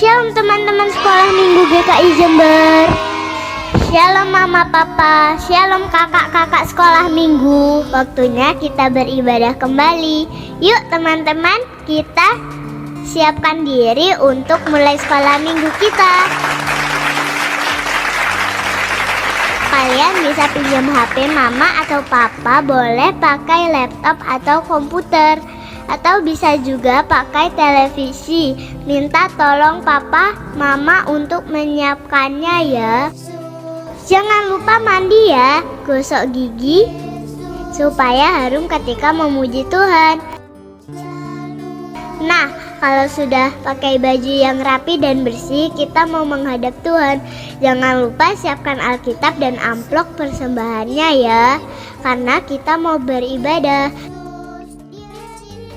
Shalom teman-teman sekolah minggu GKI Jember. Shalom mama papa, shalom kakak-kakak sekolah minggu. Waktunya kita beribadah kembali. Yuk teman-teman, kita siapkan diri untuk mulai sekolah minggu kita. Kalian bisa pinjam HP mama atau papa, boleh pakai laptop atau komputer, atau bisa juga pakai televisi. Minta tolong papa mama untuk menyiapkannya ya. Jangan lupa mandi ya, gosok gigi supaya harum ketika memuji Tuhan. Nah, kalau sudah pakai baju yang rapi dan bersih, kita mau menghadap Tuhan. Jangan lupa siapkan Alkitab dan amplop persembahannya ya, karena kita mau beribadah.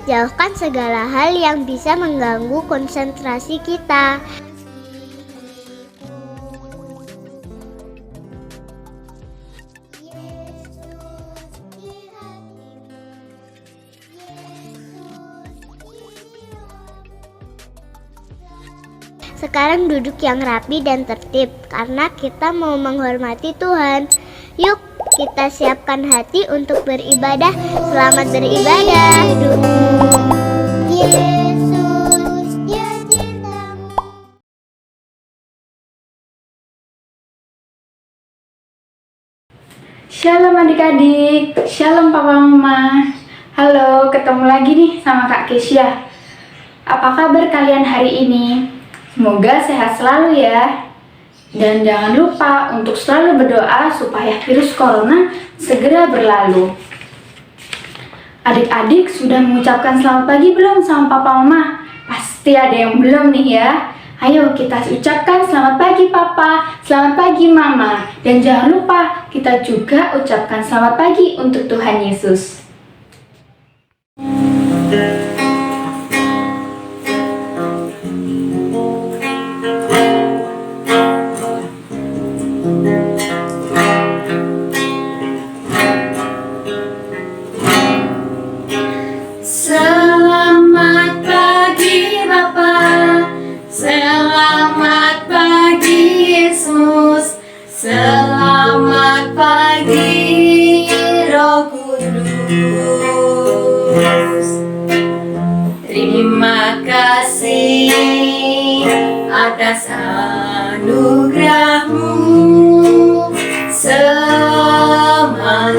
Jauhkan segala hal yang bisa mengganggu konsentrasi kita. Sekarang duduk yang rapi dan tertib, karena kita mau menghormati Tuhan. Yuk, kita siapkan hati untuk beribadah. Selamat beribadah. Yesus, dia cintamu. Shalom adik-adik, shalom papa mama. Halo, ketemu lagi nih sama Kak Kesya. Apa kabar kalian hari ini? Semoga sehat selalu ya. Dan jangan lupa untuk selalu berdoa supaya virus corona segera berlalu. Adik-adik sudah mengucapkan selamat pagi belum sama papa mama? Pasti ada yang belum nih ya. Ayo kita ucapkan selamat pagi papa, selamat pagi mama. Dan jangan lupa kita juga ucapkan selamat pagi untuk Tuhan Yesus. Selamat pagi Bapa, selamat pagi Yesus, selamat pagi Roh Kudus. Terima kasih atas anugerah-Mu semalam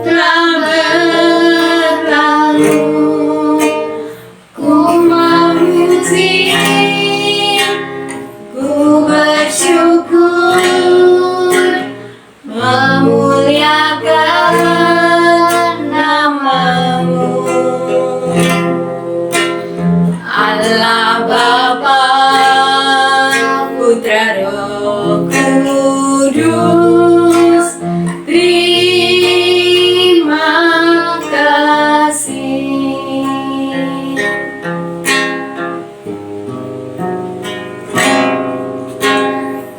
telah berlalu. Ku memuji, ku bersyukur, memuliakan nama-Mu. Allah Bapa, Putra Roh Kudus, terima kasih.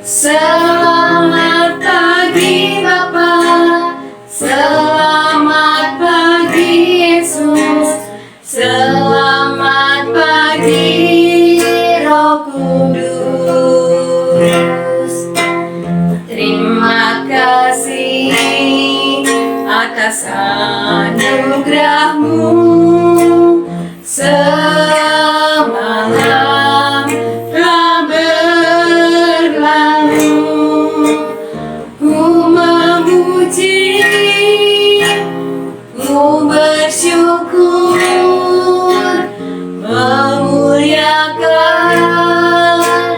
Selamat pagi Bapa, selamat pagi Yesus, selamat pagi Roh Kudus. Terima kasih atas anugerah-Mu semalam telah berlalu. Ku memuji, ku bersyukur, memuliakan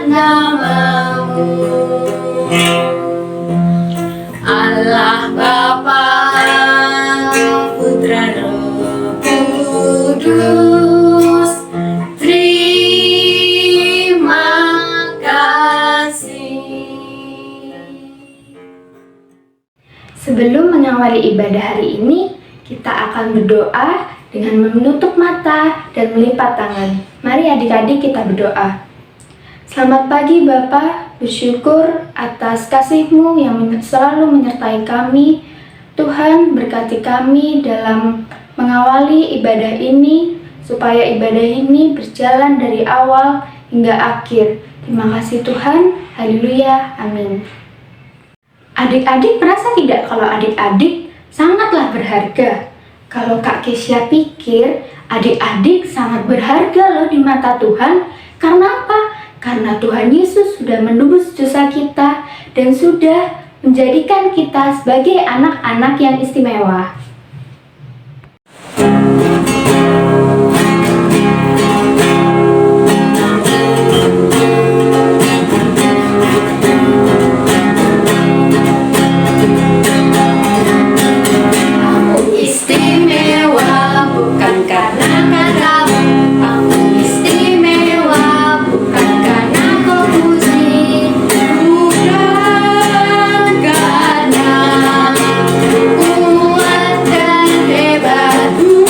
nama-Mu. Allah Bapa, Putra Roh Kudus, terima kasih. Sebelum mengawali ibadah hari ini, kita akan berdoa dengan menutup mata dan melipat tangan. Mari adik-adik kita berdoa. Selamat pagi Bapa, bersyukur atas kasih-Mu yang selalu menyertai kami. Tuhan berkati kami dalam mengawali ibadah ini, supaya ibadah ini berjalan dari awal hingga akhir. Terima kasih Tuhan, haleluya, amin. Adik-adik merasa tidak kalau adik-adik sangatlah berharga? Kalau Kak Kesya pikir adik-adik sangat berharga loh di mata Tuhan. Karena apa? Karena Tuhan Yesus sudah menebus dosa kita dan sudah menjadikan kita sebagai anak-anak yang istimewa. Istimewa bukan karena katamu, aku istimewa bukan karena kau puji, bukan karena kuat dan hebatku.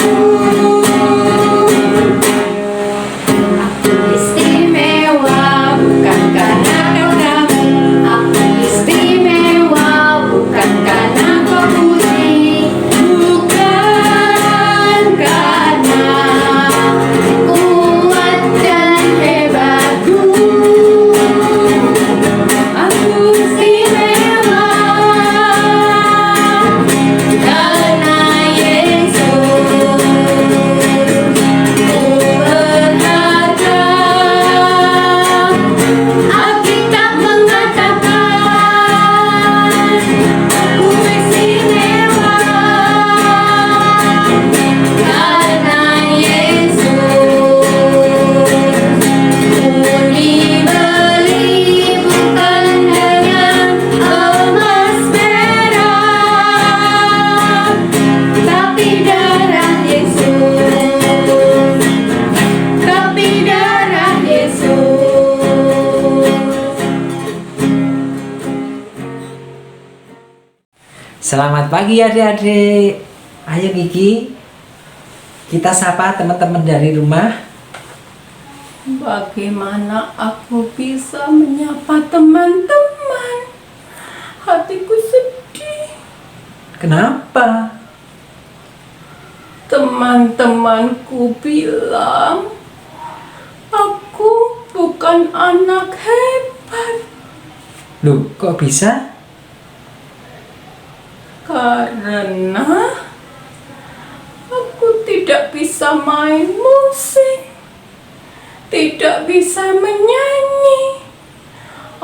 Aku istimewa bukan karena katamu, aku istimewa bukan karena kau puji, bukan karena kuat dan hebatku. Aku istimewa karena Yesus. Ku berharga. Alkitab mengatakan ku istimewa karena Yesus. Ku dibeli bukan dengan emas perak, tapi darah Yesus, tapi darah Yesus. Selamat pagi adik-adik. Ayo Kiki, kita sapa teman-teman dari rumah. Bagaimana aku bisa menyapa teman-teman? Hatiku sedih. Kenapa? Teman-temanku bilang aku bukan anak hebat Loh, kok bisa? karena aku tidak bisa main musik, tidak bisa menyanyi.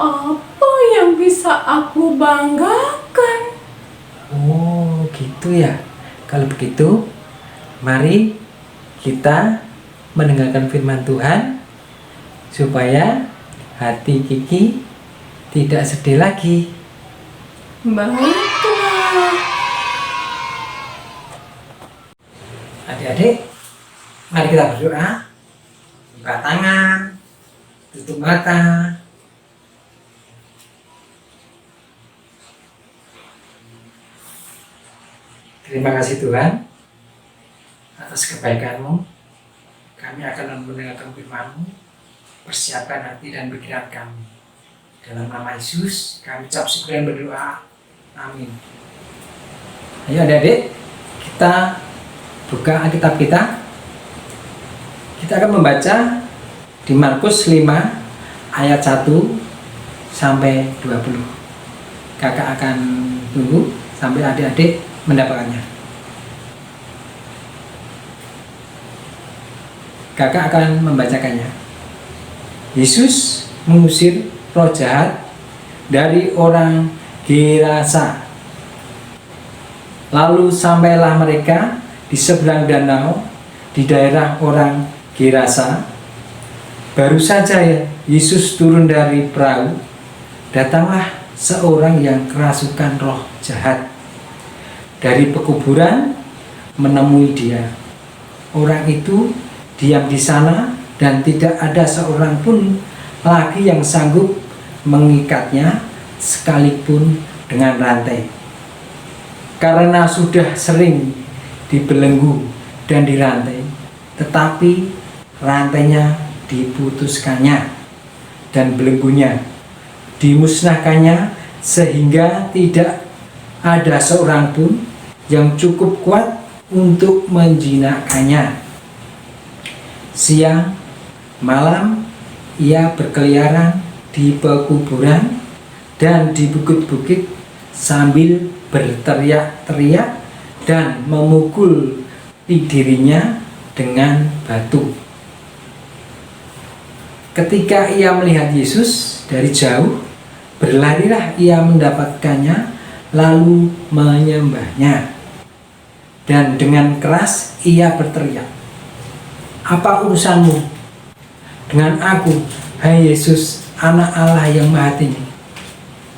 Apa yang bisa aku banggakan? Oh, gitu ya. Kalau begitu, mari kita mendengarkan firman Tuhan supaya hati Kiki tidak sedih lagi. Baiklah. Adik-adik, mari kita berdoa. Buka tangan, tutup mata. Terima kasih Tuhan atas kebaikan-Mu. Kami akan mendengarkan firman-Mu. Persiapkan hati dan pikiran kami. Dalam nama Yesus, kami ucap syukur dan berdoa. Amin. Ayo adik-adik, kita buka Alkitab kita. Kita akan membaca di Markus 5 ayat 1 sampai 20. Kakak akan tunggu sampai adik-adik mendapatkannya. Kakak akan membacakannya. Yesus mengusir roh jahat dari orang Gerasa. Lalu sampailah mereka di seberang danau di daerah orang Gerasa. Baru saja Yesus turun dari perahu, datanglah seorang yang kerasukan roh jahat dari pekuburan menemui dia. Orang itu diam di sana dan tidak ada seorang pun lagi yang sanggup mengikatnya sekalipun dengan rantai. Karena sudah sering dibelenggu dan dirantai, tetapi rantainya diputuskannya dan belenggunya dimusnahkannya, sehingga tidak ada seorang pun yang cukup kuat untuk menjinakkannya. Siang malam ia berkeliaran di pekuburan dan di bukit-bukit sambil berteriak-teriak dan memukul dirinya dengan batu. Ketika ia melihat Yesus dari jauh, berlarilah ia mendapatkannya, lalu menyembahnya. Dan dengan keras ia berteriak, "Apa urusanmu dengan aku, hai Yesus, Anak Allah yang Maha Tinggi?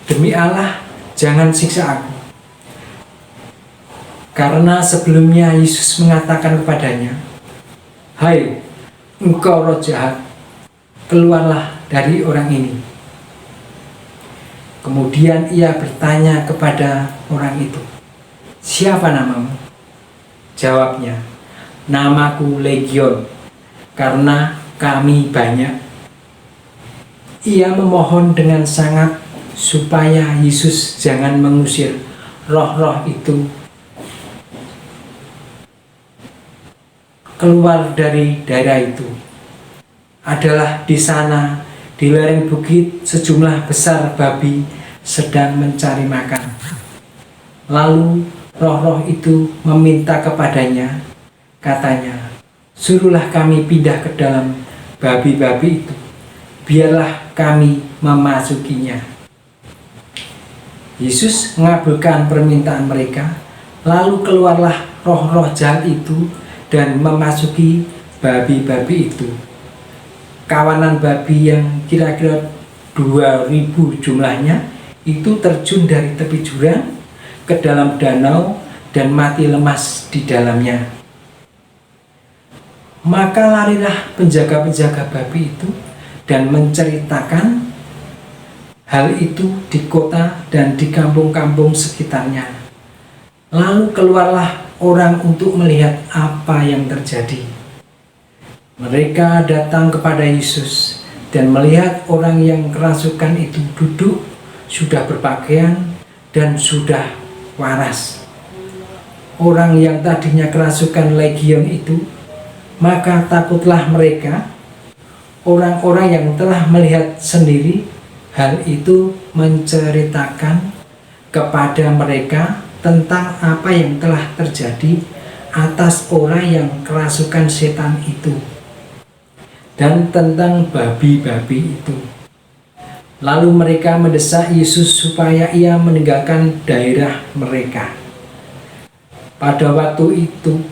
Demi Allah, jangan siksa aku." Karena sebelumnya Yesus mengatakan kepadanya, "Hai, engkau roh jahat, keluarlah dari orang ini." Kemudian ia bertanya kepada orang itu, "Siapa namamu?" Jawabnya, "Namaku Legion, karena kami banyak." Ia memohon dengan sangat supaya Yesus jangan mengusir roh-roh itu keluar dari daerah itu. Adalah di sana, di lereng bukit, sejumlah besar babi sedang mencari makan. Lalu roh-roh itu meminta kepadanya, katanya, "Suruhlah kami pindah ke dalam babi-babi itu, biarlah kami memasukinya." Yesus mengabulkan permintaan mereka, lalu keluarlah roh-roh jahat itu dan memasuki babi-babi itu. Kawanan babi yang kira-kira 2000 jumlahnya itu terjun dari tepi jurang ke dalam danau dan mati lemas di dalamnya. Maka larilah penjaga-penjaga babi itu dan menceritakan hal itu di kota dan di kampung-kampung sekitarnya. Lalu keluarlah orang untuk melihat apa yang terjadi. Mereka datang kepada Yesus dan melihat orang yang kerasukan itu duduk, sudah berpakaian dan sudah waras. Orang yang tadinya kerasukan legion itu, maka takutlah mereka. Orang-orang yang telah melihat sendiri hal itu menceritakan kepada mereka tentang apa yang telah terjadi atas orang yang kerasukan setan itu dan tentang babi-babi itu. Lalu mereka mendesak Yesus supaya ia meninggalkan daerah mereka. Pada waktu itu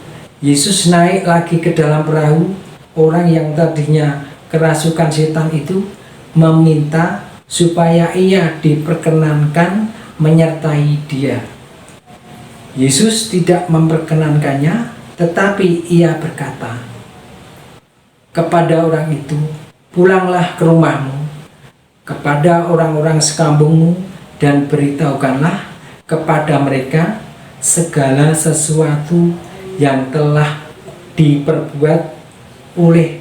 Yesus naik lagi ke dalam perahu. Orang yang tadinya kerasukan setan itu meminta supaya ia diperkenankan menyertai dia. Yesus tidak memperkenankannya, tetapi ia berkata kepada orang itu, "Pulanglah ke rumahmu, kepada orang-orang sekampungmu, dan beritahukanlah kepada mereka segala sesuatu yang telah diperbuat oleh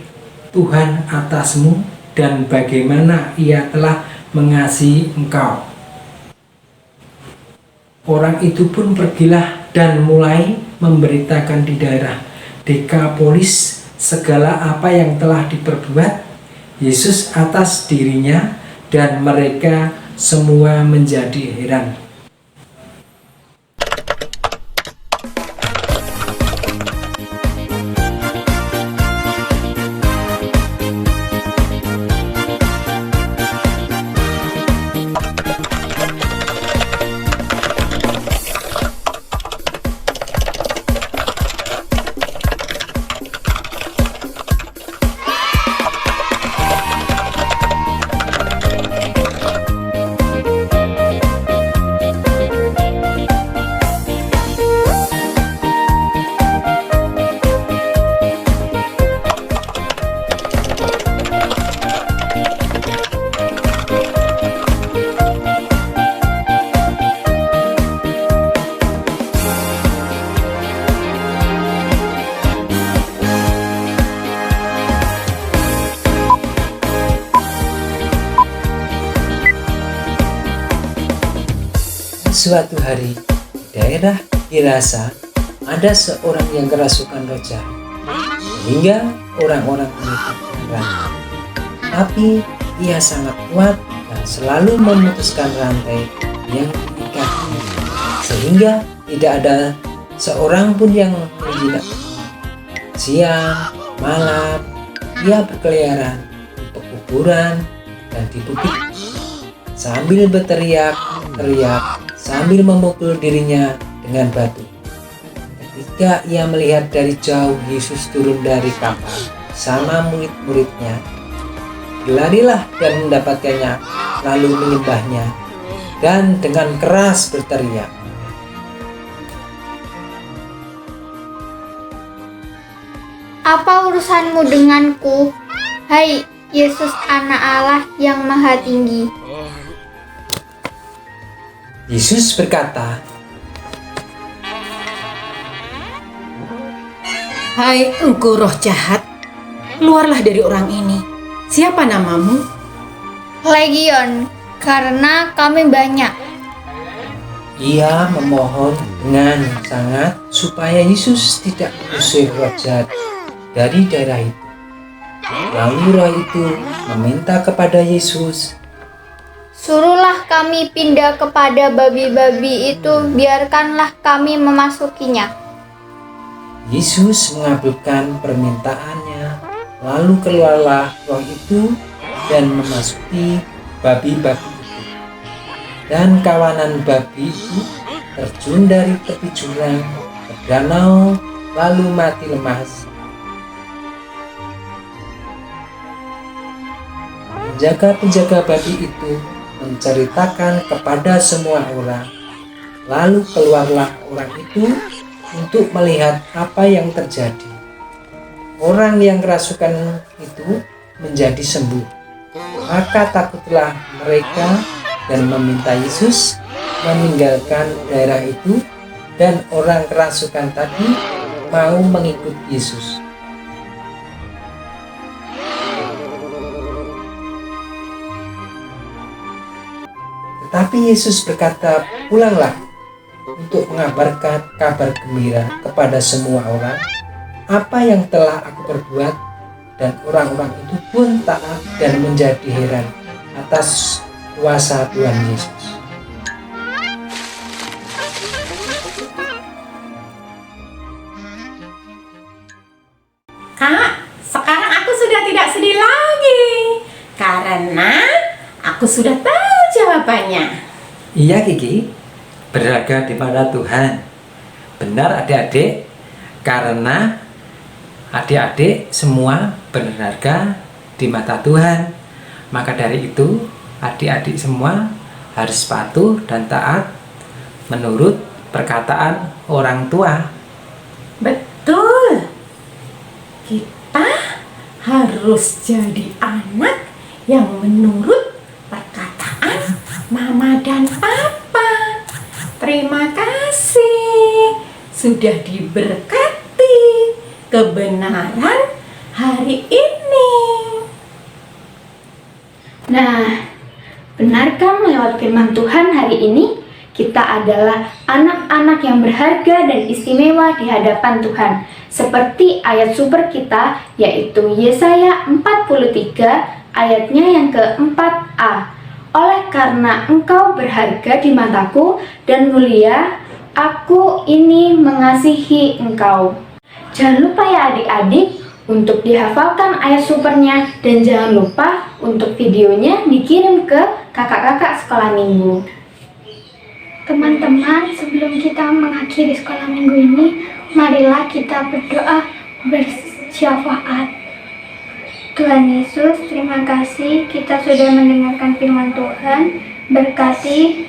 Tuhan atasmu dan bagaimana ia telah mengasihi engkau." Orang itu pun pergilah dan mulai memberitakan di daerah Dekapolis segala apa yang telah diperbuat Yesus atas dirinya, dan mereka semua menjadi heran. Suatu hari, di daerah Gerasa, ada seorang yang kerasukan roh jahat, sehingga orang-orang itu heran. tetapi ia sangat kuat dan selalu memutuskan rantai yang diikatnya, sehingga tidak ada seorang pun yang menjinak. Siang, malam, ia berkeliaran di pekuburan dan di bukit sambil berteriak-teriak sambil memukul dirinya dengan batu. Ketika ia melihat dari jauh Yesus turun dari kapal sama murid-muridnya, berlarilah dan mendapatkannya, lalu menyembahnya dan dengan keras berteriak, "Apa urusanmu denganku, hai Yesus Anak Allah yang Maha Tinggi?" Yesus berkata, Hai engkau roh jahat, keluarlah dari orang ini. Siapa namamu? Legion, karena kami banyak. ia memohon dengan sangat supaya Yesus tidak mengusir roh jahat dari daerah itu. Lalu roh itu meminta kepada Yesus, Suruhlah kami pindah kepada babi-babi itu, biarkanlah kami memasukinya. Yesus mengabulkan permintaannya, lalu keluarlah roh itu dan memasuki babi-babi itu. Dan kawanan babi itu terjun dari tepi jurang ke danau, lalu mati lemas. Penjaga-penjaga babi itu menceritakan kepada semua orang. Lalu keluarlah orang itu untuk melihat apa yang terjadi. Orang yang kerasukan itu menjadi sembuh. Maka takutlah mereka dan meminta Yesus meninggalkan daerah itu, dan orang kerasukan tadi mau mengikut Yesus. Tetapi Yesus berkata, "Pulanglah untuk mengabarkan kabar gembira kepada semua orang apa yang telah aku perbuat." Dan orang-orang itu pun taat dan menjadi heran atas kuasa Tuhan Yesus. Kak, sekarang aku sudah tidak sedih lagi karena aku sudah tahu jawabannya. Iya Kiki, berharga di mata Tuhan. Benar adik-adik, karena adik-adik semua berharga di mata Tuhan. Maka dari itu, adik-adik semua harus patuh dan taat menurut perkataan orang tua. Betul. Kita harus jadi anak yang menurut perkataan mama dan papa. Terima kasih sudah diberkati kebenaran hari ini. Nah, benarkah lewat firman Tuhan hari ini kita adalah anak-anak yang berharga dan istimewa di hadapan Tuhan, seperti ayat super kita, yaitu Yesaya 43 ayatnya yang ke-4a. Oleh karena engkau berharga di mataku dan mulia, aku ini mengasihi engkau. Jangan lupa ya adik-adik untuk dihafalkan ayat supernya, dan jangan lupa untuk videonya dikirim ke kakak-kakak sekolah minggu. Teman-teman, sebelum kita mengakhiri sekolah minggu ini, marilah kita berdoa bersyafaat. Tuhan Yesus, terima kasih kita sudah mendengarkan firman Tuhan. Berkati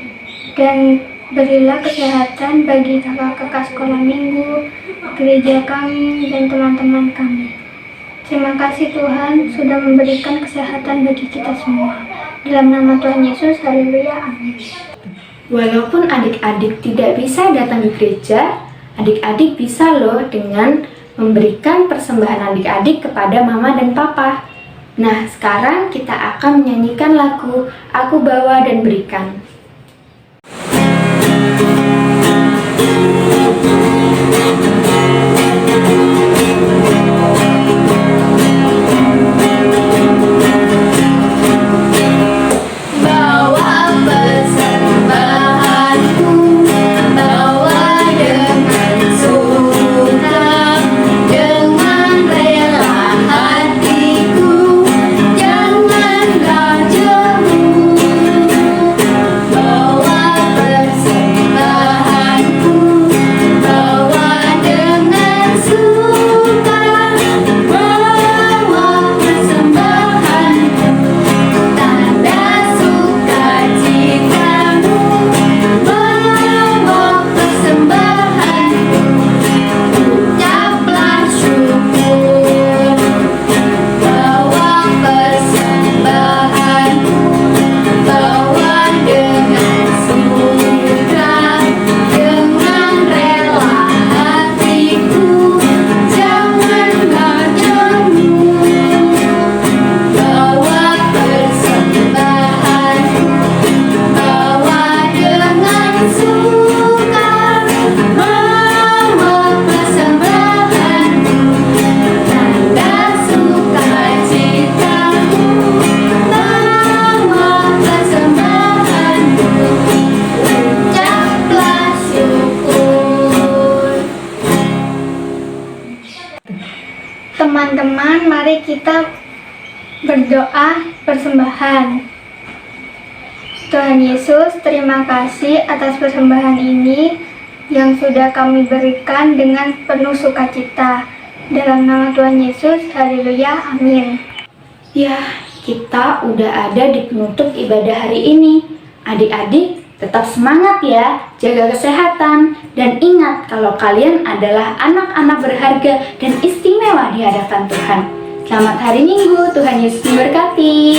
dan berilah kesehatan bagi kakak-kakak sekolah minggu, gereja kami, dan teman-teman kami. Terima kasih Tuhan sudah memberikan kesehatan bagi kita semua. Dalam nama Tuhan Yesus, haleluya, amin. Walaupun adik-adik tidak bisa datang ke gereja, adik-adik bisa loh dengan memberikan persembahan adik-adik kepada mama dan papa. Nah, sekarang kita akan menyanyikan lagu Aku Bawa dan Berikan. Mari kita berdoa persembahan. Tuhan Yesus, terima kasih atas persembahan ini yang sudah kami berikan dengan penuh sukacita. Dalam nama Tuhan Yesus, haleluya, amin. Ya, kita udah ada di penutup ibadah hari ini. Adik-adik, tetap semangat ya, jaga kesehatan, dan ingat kalau kalian adalah anak-anak berharga dan istimewa di hadapan Tuhan. Selamat hari Minggu, Tuhan Yesus memberkati.